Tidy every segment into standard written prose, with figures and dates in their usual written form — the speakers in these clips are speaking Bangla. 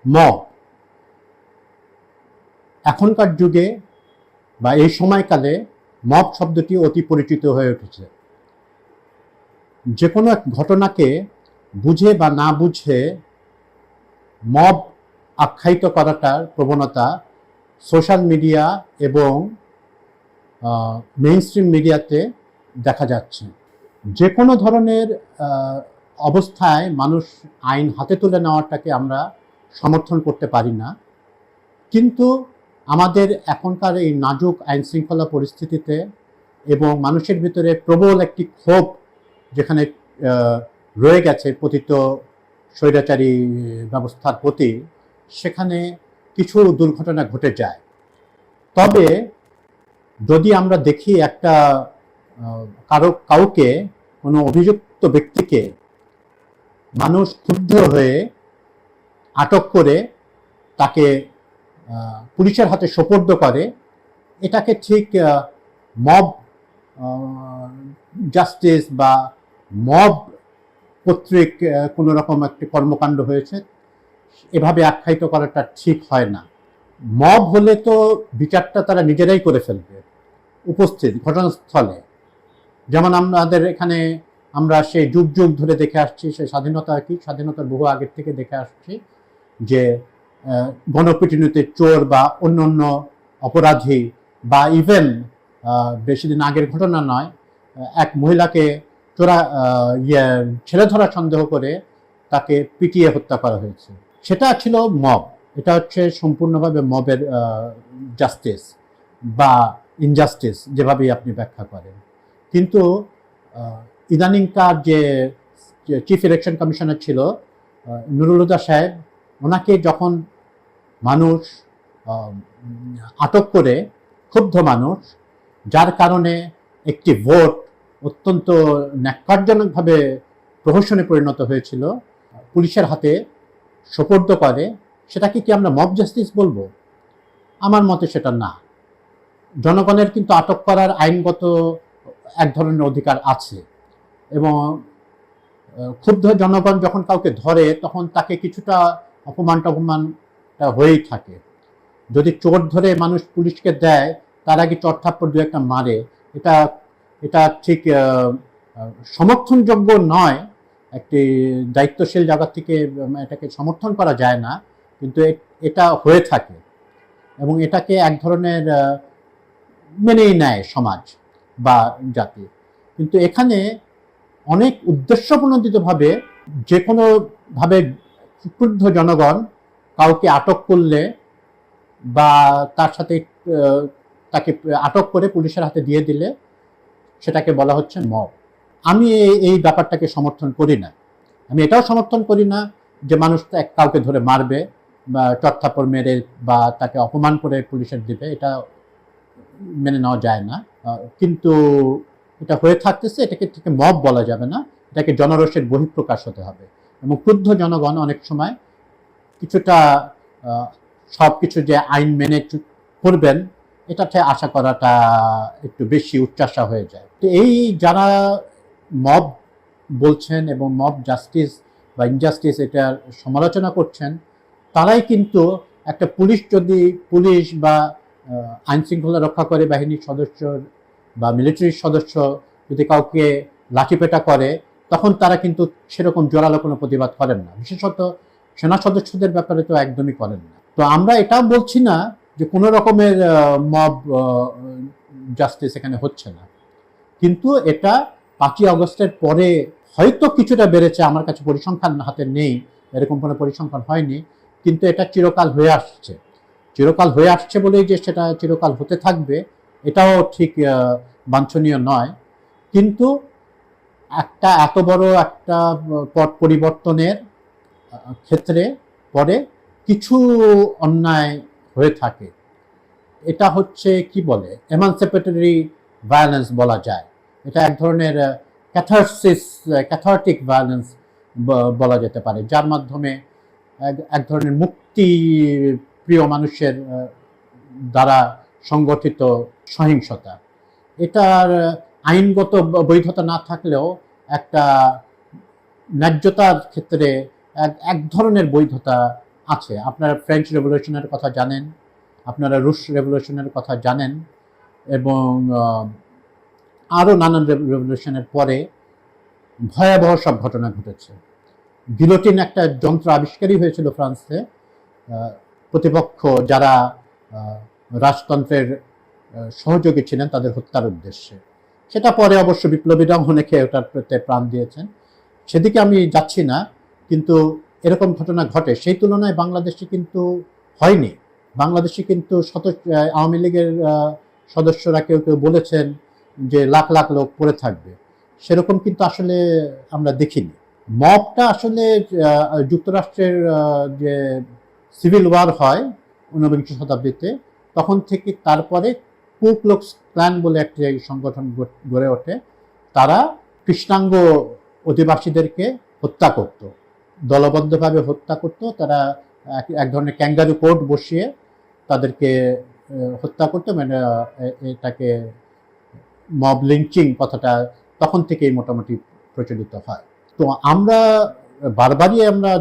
মব এখনকার যুগে বা এই সময়কালে মব শব্দটি অতি পরিচিত হয়ে উঠেছে। যে কোনো এক ঘটনাকে বুঝে বা না বুঝে মব আখ্যায়িত করাটার প্রবণতা সোশ্যাল মিডিয়া এবং মেইনস্ট্রিম মিডিয়াতে দেখা যাচ্ছে। যে কোনো ধরনের অবস্থায় মানুষ আইন হাতে তুলে নেওয়াটাকে আমরা সমর্থন করতে পারি না, কিন্তু আমাদের এখনকার এই নাজুক আইন শৃঙ্খলা পরিস্থিতিতে এবং মানুষের ভিতরে প্রবল একটি ক্ষোভ যেখানে রয়ে গেছে পতিত স্বৈরাচারী ব্যবস্থার প্রতি, সেখানে কিছু দুর্ঘটনা ঘটে যায়। তবে যদি আমরা দেখি একটা কাউকে, কোনো অভিযুক্ত ব্যক্তিকে মানুষ ক্ষুব্ধ হয়ে আটক করে তাকে পুলিশের হাতে সোপর্দ করে, এটাকে ঠিক মব জাস্টিস বা মব কর্তৃক কোনো রকম একটি কর্মকাণ্ড হয়েছে এভাবে আখ্যায়িত করাটা ঠিক হয় না। মব হলে তো বিচারটা তারা নিজেরাই করে ফেলবে উপস্থিত ঘটনাস্থলে। যেমন আমাদের এখানে আমরা সেই যুগ যুগ ধরে দেখে আসছি, সেই স্বাধীনতার বহু আগের থেকে দেখে আসছি যে গণপিটুনিতে চোর বা অন্য অপরাধী বা ইভেন বেশি দিন আগের ঘটনা নয়, এক মহিলাকে ছেলে ধরা সন্দেহ করে তাকে পিটিয়ে হত্যা করা হয়েছে। সেটা ছিল মব। এটা হচ্ছে সম্পূর্ণভাবে মবের জাস্টিস বা ইনজাস্টিস, যেভাবেই আপনি ব্যাখ্যা করেন। কিন্তু ইদানিংকার যে চিফ ইলেকশন কমিশনার ছিল নুরুল হুদা সাহেব, ওনাকে যখন মানুষ আটক করে, ক্ষুব্ধ মানুষ, যার কারণে একটি ভোট অত্যন্ত ন্যাক্কারজনকভাবে প্রহসনে পরিণত হয়েছিল, পুলিশের হাতে সোপর্দ করে, সেটাকে কি আমরা মব জাস্টিস বলবো? আমার মতে সেটা না। জনগণের কিন্তু আটক করার আইনগত এক ধরনের অধিকার আছে, এবং ক্ষুব্ধ জনগণ যখন কাউকে ধরে তখন তাকে কিছুটা অপমানটা হয়েই থাকে। যদি চোর ধরে মানুষ পুলিশকে দেয়, তার আগে চড়থাপ্পড় দু একটা মারে, এটা ঠিক সমর্থনযোগ্য নয়। একটি দায়িত্বশীল জায়গা থেকে এটাকে সমর্থন করা যায় না, কিন্তু এটা হয়ে থাকে এবং এটাকে এক ধরনের মেনেই নেয় সমাজ বা জাতি। কিন্তু এখানে অনেক উদ্দেশ্যপ্রণোদিতভাবে যে কোনোভাবে ক্রুদ্ধ জনগণ কাউকে আটক করলে বা তার সাথে তাকে আটক করে পুলিশের হাতে দিয়ে দিলে সেটাকে বলা হচ্ছে মব। আমি এই ব্যাপারটাকে সমর্থন করি না। আমি এটাও সমর্থন করি না যে মানুষ কাউকে ধরে মারবে বা চড়থাপ্পড় মেরে বা তাকে অপমান করে পুলিশের দিবে, এটা মেনে নেওয়া যায় না। কিন্তু এটা হয়ে থাকতেছে, এটাকে ঠিক মব বলা যাবে না, এটাকে জনরোষের বহিঃপ্রকাশ হতে হবে। এবং ক্রুদ্ধ জনগণ অনেক সময় কিছুটা সব কিছু যে আইন মেনে করবেন এটাতে আশা করাটা একটু বেশি উচ্চাসা হয়ে যায়। তো এই যারা মব বলছেন এবং মব জাস্টিস বা ইনজাস্টিস এটার সমালোচনা করছেন, তারাই কিন্তু একটা পুলিশ বা আইন শৃঙ্খলা রক্ষাকারী বাহিনীর সদস্য বা মিলিটারির সদস্য যদি কাউকে লাঠিপেটা করে, তখন তারা কিন্তু সেরকম জোরালো কোনো প্রতিবাদ করেন না। বিশেষত সেনা সদস্যদের ব্যাপারে তো একদমই করেন না। তো আমরা এটাও বলছি না যে কোনো রকমের মব জাস্টিস এখানে হচ্ছে না, কিন্তু এটা 5ই আগস্টের পরে হয়তো কিছুটা বেড়েছে। আমার কাছে পরিসংখ্যান হাতে নেই, এরকম কোনো পরিসংখ্যান হয়নি, কিন্তু এটা চিরকাল হয়ে আসছে বলেই যে সেটা চিরকাল হতে থাকবে এটাও ঠিক বাঞ্ছনীয় নয়। কিন্তু একটা এত বড় একটা পট পরিবর্তনের ক্ষেত্রে পরে কিছু অন্যায় হয়ে থাকে। এটা হচ্ছে কি বলে, এমানসিপেটরি ভায়োলেন্স বলা যায়। এটা এক ধরনের ক্যাথার্টিক ভায়োলেন্স বলা যেতে পারে, যার মাধ্যমে এক ধরনের মুক্তি প্রিয় মানুষের দ্বারা সংগঠিত সহিংসতা। এটার আইনগত বৈধতা না থাকলেও একটা ন্যায্যতার ক্ষেত্রে এক ধরনের বৈধতা আছে। আপনারা ফ্রেঞ্চ রেভলিউশনের কথা জানেন, আপনারা রুশ রেভলিউশনের কথা জানেন, এবং আরও নানান রেভলিউশনের পরে ভয়াবহ সব ঘটনা ঘটেছে। গিলোটিন একটা যন্ত্র আবিষ্কারই হয়েছিল ফ্রান্সে প্রতিপক্ষ যারা রাজতন্ত্রের সহযোগী ছিলেন তাদের হত্যার উদ্দেশ্যে। সেটা পরে অবশ্য বিপ্লবীরাও অনেকে ওটার প্রতি প্রাণ দিয়েছেন, সেদিকে আমি যাচ্ছি না। কিন্তু এরকম ঘটনা ঘটে, সেই তুলনায় বাংলাদেশে কিন্তু হয়নি। বাংলাদেশে কিন্তু আওয়ামী লীগের সদস্যরা কেউ কেউ বলেছেন যে লাখ লাখ লোক পড়ে থাকবে, সেরকম কিন্তু আসলে আমরা দেখিনি। মবটা আসলে যুক্তরাষ্ট্রের যে সিভিল ওয়ার হয় 19বিংশ শতাব্দীতে, তখন থেকে তারপরে কু ক্লুক্স ক্ল্যান বলে একটি সংগঠন গড়ে ওঠে। তারা কৃষ্ণাঙ্গ অধিবাসীদেরকে হত্যা করত, দলবদ্ধভাবে হত্যা করত। তারা এক ধরনের ক্যাঙ্গারু কোর্ট বসিয়ে তাদেরকে হত্যা করতো। মানে এটাকে মব লিঞ্চিং কথাটা তখন থেকেই মোটামুটি প্রচলিত হয়। তো আমরা বারবারই আমরা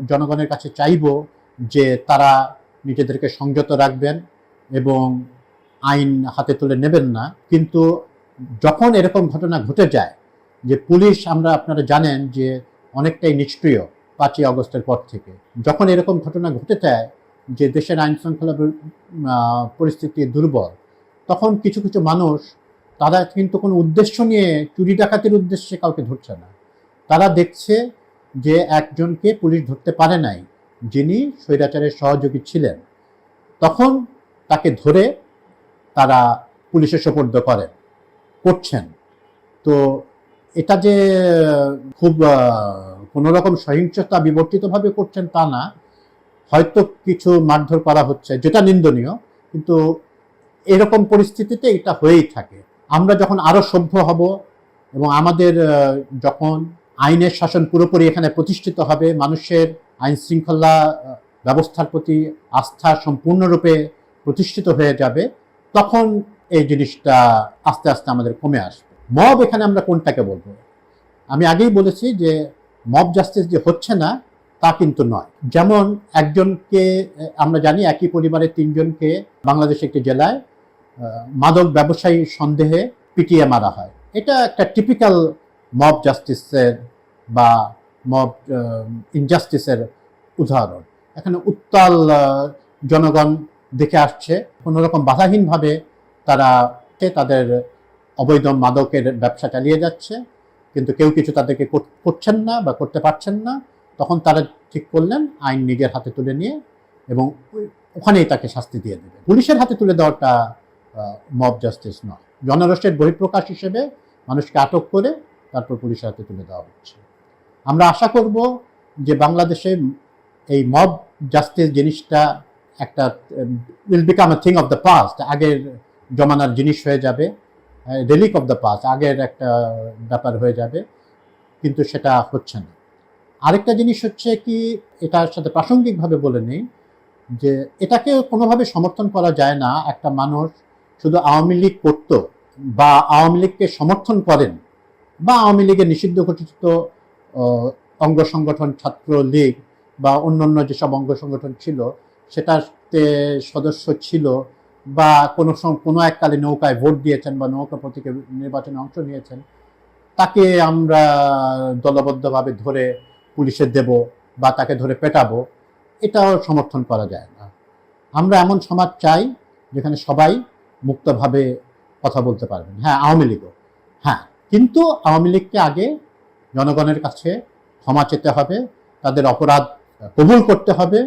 জনগণের কাছে চাইব যে তারা নিজেদেরকে সংযত রাখবেন এবং আইন হাতে তুলে নেবেন না। কিন্তু যখন এরকম ঘটনা ঘটে যায় যে পুলিশ, আপনারা জানেন যে অনেকটাই নিষ্ক্রিয় 5ই আগস্টের পর থেকে, যখন এরকম ঘটনা ঘটে যায় যে দেশের আইন শৃঙ্খলা পরিস্থিতি দুর্বল, তখন কিছু কিছু মানুষ তারা কিন্তু কোনো উদ্দেশ্য নিয়ে চুরি ডাকাতির উদ্দেশ্যে কাউকে ধরছে না। তারা দেখছে যে একজনকে পুলিশ ধরতে পারে নাই যিনি স্বৈরাচারের সহযোগী ছিলেন, তখন তাকে ধরে তারা পুলিশে সোপর্দ করছেন। তো এটা যে খুব কোনো রকম সহিংসতা বিবর্তিতভাবে করছেন তা না, হয়তো কিছু মারধর করা হচ্ছে যেটা নিন্দনীয়, কিন্তু এরকম পরিস্থিতিতে এটা হয়েই থাকে। আমরা যখন আরো সভ্য হব এবং আমাদের যখন আইনের শাসন পুরোপুরি এখানে প্রতিষ্ঠিত হবে, মানুষের আইন শৃঙ্খলা ব্যবস্থার প্রতি আস্থা সম্পূর্ণরূপে প্রতিষ্ঠিত হয়ে যাবে, তখন এই জিনিসটা আস্তে আস্তে আমাদের কমে আসবে। মব এখানে আমরা কোনটাকে বলবো? আমি আগেই বলেছি যে মব জাস্টিস যে হচ্ছে না তা কিন্তু নয়। যেমন একজনকে আমরা জানি একই পরিবারের 3জনকে বাংলাদেশের একটি জেলায় মাদক ব্যবসায়ী সন্দেহে পিটিয়ে মারা হয়। এটা একটা টিপিক্যাল মব জাস্টিসের বা মব ইনজাস্টিসের উদাহরণ। এখানে উত্তাল জনগণ দেখে আসছে, কোনো রকম বাধাহীনভাবে তারা তাদের অবৈধ মাদকের ব্যবসা চালিয়ে যাচ্ছে, কিন্তু কেউ কিছু তাদেরকে করছেন না বা করতে পারছেন না। তখন তারা ঠিক করলেন আইন নিজের হাতে তুলে নিয়ে এবং ওখানেই তাকে শাস্তি দিয়ে দেবে। পুলিশের হাতে তুলে দেওয়াটা মব জাস্টিস নয়, জনরোষের বহিঃপ্রকাশ হিসেবে মানুষকে আটক করে তারপর পুলিশের হাতে তুলে দেওয়া হচ্ছে। আমরা আশা করব যে বাংলাদেশে এই মব জাস্টিস জিনিসটা একটা will become a thing of the past, আগের জমানার জিনিস হয়ে যাবে, রিলিক অফ দ্য পাস্ট, আগের একটা ব্যাপার হয়ে যাবে, কিন্তু সেটা হচ্ছে না। আরেকটা জিনিস হচ্ছে কি, এটার সাথে প্রাসঙ্গিকভাবে বলে নেই যে এটাকে কোনোভাবে সমর্থন করা যায় না। একটা মানুষ শুধু আওয়ামী লীগ করত বা আওয়ামী লীগকে সমর্থন করেন বা আওয়ামী লীগের নিষিদ্ধ ঘোষিত অঙ্গ সংগঠন ছাত্র লীগ বা অন্যান্য যেসব অঙ্গ সংগঠন ছিল সেটাতে সদস্য ছিল বা কোনো এককালে নৌকায় ভোট দিয়েছেন বা নৌকা প্রতীকে নির্বাচনে অংশ নিয়েছেন, তাকে আমরা দলবদ্ধভাবে ধরে পুলিশে দেব বা তাকে ধরে পেটাবো, এটাও সমর্থন করা যায় না। আমরা এমন সমাজ চাই যেখানে সবাই মুক্তভাবে কথা বলতে পারবেন। হ্যাঁ, আওয়ামী লীগও, হ্যাঁ, কিন্তু আওয়ামী লীগকে আগে জনগণের কাছে ক্ষমা চেতে হবে, তাদের অপরাধ কবুল করতে হবে,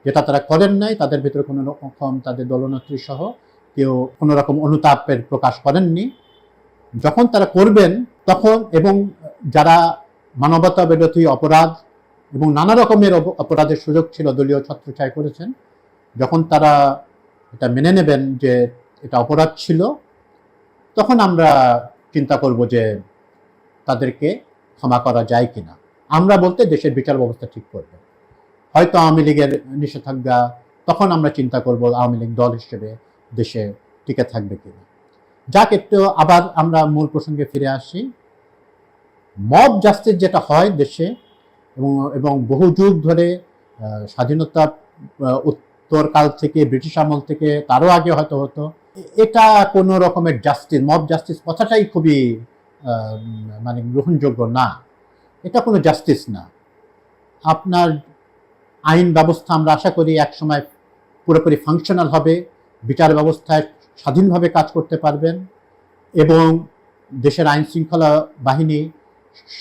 যেটা তারা করেন নাই। তাদের ভিতরে কোনো রকম, তাদের দলনেত্রী সহ কেউ কোনো রকম অনুতাপের প্রকাশ করেননি। যখন তারা করবেন তখন, এবং যারা মানবতা বিরোধী অপরাধ এবং নানা রকমের অপরাধের সুযোগ ছিল দলীয় ছত্রছায়া করেছেন, যখন তারা এটা মেনে নেবেন যে এটা অপরাধ ছিল, তখন আমরা চিন্তা করব যে তাদেরকে ক্ষমা করা যায় কিনা। আমরা বলতে দেশের বিচার ব্যবস্থা ঠিক করবে, হয়তো আওয়ামী লীগের নিষেধাজ্ঞা, তখন আমরা চিন্তা করব আওয়ামী লীগ দল হিসেবে দেশে টিকে থাকবে কিনা। যাক, একটু আবার আমরা মূল প্রসঙ্গে ফিরে আসি। মব জাস্টিস যেটা হয় দেশে এবং বহু যুগ ধরে স্বাধীনতা উত্তরকাল থেকে, ব্রিটিশ আমল থেকে, তারও আগে হয়তো হতো। এটা কোনো রকমের জাস্টিস, মব জাস্টিস কথাটাই খুবই মানে গ্রহণযোগ্য না। এটা কোনো জাস্টিস না। আপনার আইন ব্যবস্থা আমরা আশা করি একসময় পুরোপুরি ফাংশনাল হবে, বিচার ব্যবস্থায় স্বাধীনভাবে কাজ করতে পারবেন এবং দেশের আইন শৃঙ্খলা বাহিনী,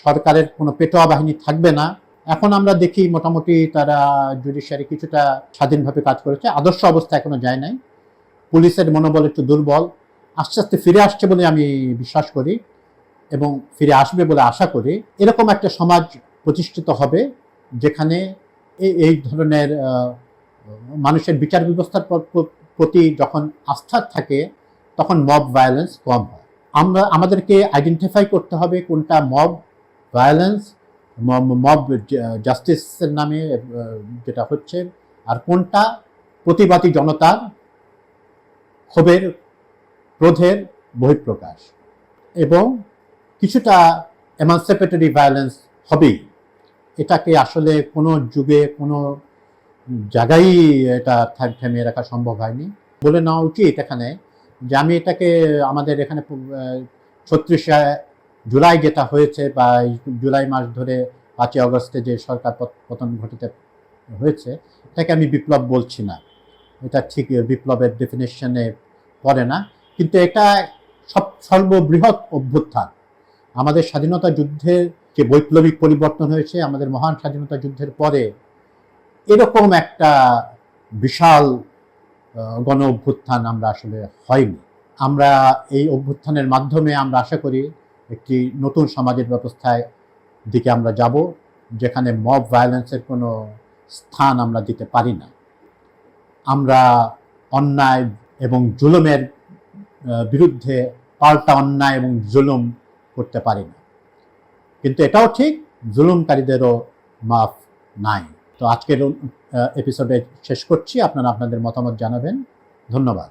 সরকারের কোনো পেটোয়া বাহিনী থাকবে না। এখন আমরা দেখি মোটামুটি তারা জুডিশিয়ারি কিছুটা স্বাধীনভাবে কাজ করেছে, আদর্শ অবস্থা এখনো যায় নাই। পুলিশের মনোবল একটু দুর্বল, আস্তে আস্তে ফিরে আসছে বলে আমি বিশ্বাস করি এবং ফিরে আসবে বলে আশা করি। এরকম একটা সমাজ প্রতিষ্ঠিত হবে যেখানে এই ধরনের মানুষের বিচার ব্যবস্থার প্রতি যখন আস্থা থাকে তখন মব ভায়োলেন্স কম হয়। আমাদেরকে আইডেন্টিফাই করতে হবে কোনটা মব ভায়োলেন্স, মব জাস্টিসের নামে যেটা হচ্ছে, আর কোনটা প্রতিবাদী জনতার ক্ষোভের, ক্রোধের বহিঃপ্রকাশ। এবং কিছুটা এমানসিপেটরি ভায়োলেন্স হবেই। এটাকে আসলে কোনো যুগে কোনো জায়গায় এটা থেমে রাখা সম্ভব হয়নি। বলে নেওয়া উচিত এখানে যে আমি এটাকে আমাদের এখানে 36শে জুলাই যেটা হয়েছে, বা জুলাই মাস ধরে 5ই অগস্টে যে সরকার পতন ঘটিতে হয়েছে, এটাকে আমি বিপ্লব বলছি না। এটা ঠিক বিপ্লবের ডেফিনেশনে পড়ে না, কিন্তু এটা সর্ববৃহৎ অভ্যুত্থান। আমাদের স্বাধীনতা যুদ্ধের যে বৈপ্লবিক পরিবর্তন হয়েছে, আমাদের মহান স্বাধীনতা যুদ্ধের পরে এরকম একটা বিশাল গণ অভ্যুত্থান আমরা আসলে হয়নি। আমরা এই অভ্যুত্থানের মাধ্যমে আমরা আশা করি একটি নতুন সমাজের ব্যবস্থায় দিকে আমরা যাব, যেখানে মব ভায়োলেন্সের কোনো স্থান আমরা দিতে পারি না। আমরা অন্যায় এবং জুলুমের বিরুদ্ধে পাল্টা অন্যায় এবং জুলুম করতে পারি না, কিন্তু এটাও ঠিক জুলুমকারীদেরও মাফ নাই। তো আজকের এপিসোডে শেষ করছি। আপনারা আপনাদের মতামত জানাবেন। ধন্যবাদ।